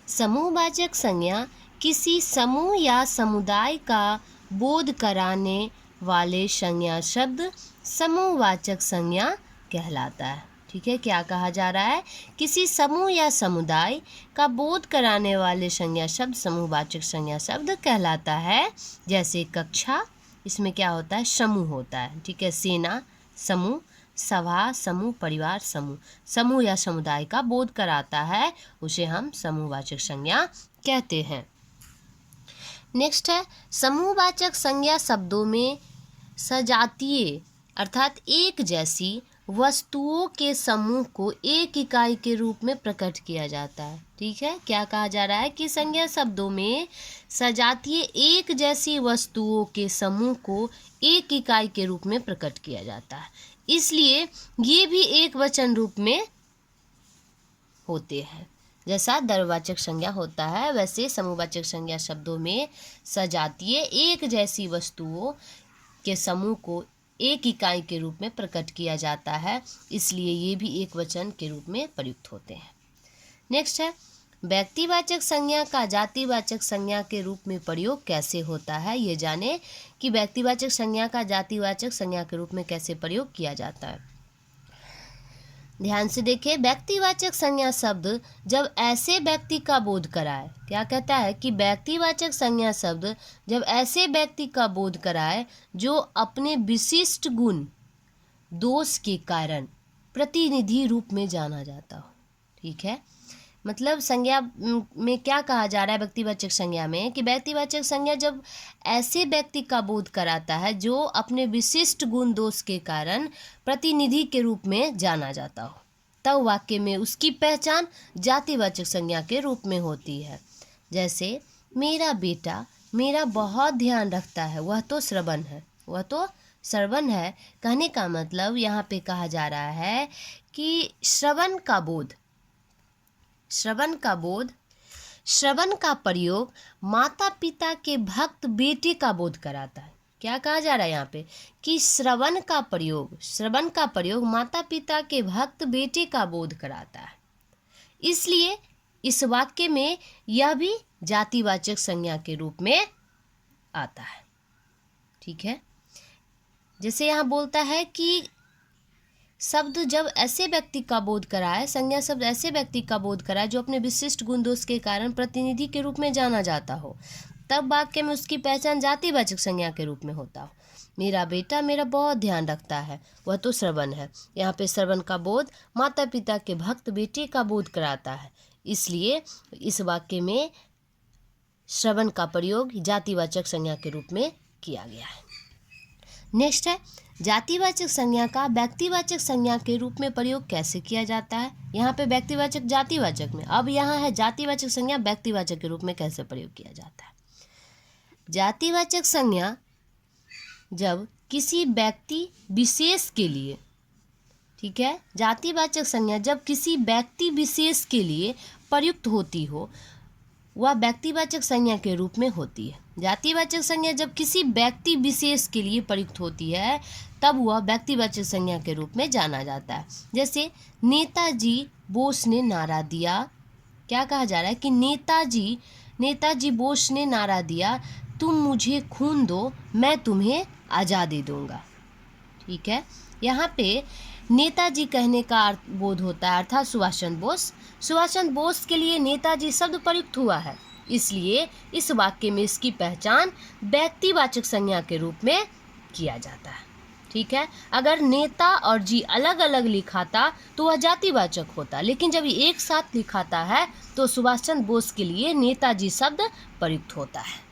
समूहवाचक संज्ञा किसी समूह या समुदाय का बोध कराने वाले संज्ञा शब्द समूहवाचक संज्ञा कहलाता है। ठीक है, क्या कहा जा रहा है? किसी समूह या समुदाय का बोध कराने वाले संज्ञा शब्द समूहवाचक संज्ञा शब्द कहलाता है। जैसे कक्षा, इसमें क्या होता है? समूह होता है। ठीक है, सेना समूह, सभा समूह, परिवार समूह। समूह या समुदाय का बोध कराता है, उसे हम समूहवाचक संज्ञा कहते हैं। नेक्स्ट है, समूहवाचक संज्ञा शब्दों में सजातीय अर्थात एक जैसी वस्तुओं के समूह को एक इकाई के रूप में प्रकट किया जाता है। ठीक है, क्या कहा जा रहा है कि संज्ञा शब्दों में सजातीय एक जैसी वस्तुओं के समूह को एक इकाई के रूप में प्रकट किया जाता है, इसलिए ये भी एक वचन रूप में होते हैं। जैसा द्वयवाचक संज्ञा होता है, वैसे समूहवाचक संज्ञा शब्दों में सजातीय एक जैसी वस्तुओं के समूह को एक इकाई के रूप में प्रकट किया जाता है, इसलिए ये भी एक वचन के रूप में प्रयुक्त होते हैं। नेक्स्ट है, व्यक्तिवाचक संज्ञा का जातिवाचक संज्ञा के रूप में प्रयोग कैसे होता है? ये जाने कि व्यक्तिवाचक संज्ञा का जातिवाचक संज्ञा के रूप में कैसे प्रयोग किया जाता है। ध्यान से देखिए, व्यक्तिवाचक संज्ञा शब्द जब ऐसे व्यक्ति का बोध कराए, क्या कहता है कि व्यक्तिवाचक संज्ञा शब्द जब ऐसे व्यक्ति का बोध कराए जो अपने विशिष्ट गुण दोष के कारण प्रतिनिधि रूप में जाना जाता हो। ठीक है, मतलब संज्ञा में क्या कहा जा रहा है? व्यक्तिवाचक संज्ञा में कि व्यक्तिवाचक संज्ञा जब ऐसे व्यक्ति का बोध कराता है जो अपने विशिष्ट गुण दोष के कारण प्रतिनिधि के रूप में जाना जाता हो, तब वाक्य में उसकी पहचान जातिवाचक संज्ञा के रूप में होती है। जैसे मेरा बेटा मेरा बहुत ध्यान रखता है, वह तो श्रवण है, वह तो श्रवण है। कहने का मतलब यहाँ पे कहा जा रहा है कि श्रवण का प्रयोग माता पिता के भक्त बेटे का बोध कराता है। क्या कहा जा रहा है यहाँ पे कि श्रवण का प्रयोग माता पिता के भक्त बेटे का बोध कराता है, इसलिए इस वाक्य में यह भी जातिवाचक संज्ञा के रूप में आता है। ठीक है, जैसे यहाँ बोलता है कि शब्द जब ऐसे व्यक्ति का बोध कराए, संज्ञा शब्द ऐसे व्यक्ति का बोध कराए जो अपने विशिष्ट गुण दोष के कारण प्रतिनिधि के रूप में जाना जाता हो, तब वाक्य में उसकी पहचान जातिवाचक संज्ञा के रूप में होता हो। मेरा बेटा मेरा बहुत ध्यान रखता है, वह तो श्रवण है। यहाँ पे श्रवण का बोध माता पिता के भक्त बेटे का बोध कराता है, इसलिए इस वाक्य में श्रवण का प्रयोग जातिवाचक संज्ञा के रूप में किया गया है। नेक्स्ट है, जातिवाचक संज्ञा का व्यक्तिवाचक संज्ञा के रूप में प्रयोग कैसे किया जाता है? यहाँ पे व्यक्तिवाचक जातिवाचक में, अब यहाँ है जातिवाचक संज्ञा व्यक्तिवाचक के रूप में कैसे प्रयोग किया जाता है। जातिवाचक संज्ञा जब किसी व्यक्ति विशेष के लिए, ठीक है, जातिवाचक संज्ञा जब किसी व्यक्ति विशेष के लिए प्रयुक्त होती हो, वह व्यक्तिवाचक संज्ञा के रूप में होती है। जातिवाचक संज्ञा जब किसी व्यक्ति विशेष के लिए प्रयुक्त होती है, तब वह व्यक्तिवाचक संज्ञा के रूप में जाना जाता है। जैसे नेताजी बोस ने नारा दिया, क्या कहा जा रहा है कि नेताजी बोस ने नारा दिया, तुम मुझे खून दो मैं तुम्हें आज़ादी दूंगा। ठीक है, यहाँ पे नेताजी कहने का अर्थ बोध होता है, अर्थात सुभाष चंद्र बोस के लिए नेताजी शब्द प्रयुक्त हुआ है, इसलिए इस वाक्य में इसकी पहचान व्यक्तिवाचक संज्ञा के रूप में किया जाता है। ठीक है, अगर नेता और जी अलग अलग लिखाता तो वह जातिवाचक होता, लेकिन जब ये एक साथ लिखाता है तो सुभाष चंद्र बोस के लिए नेताजी शब्द प्रयुक्त होता है।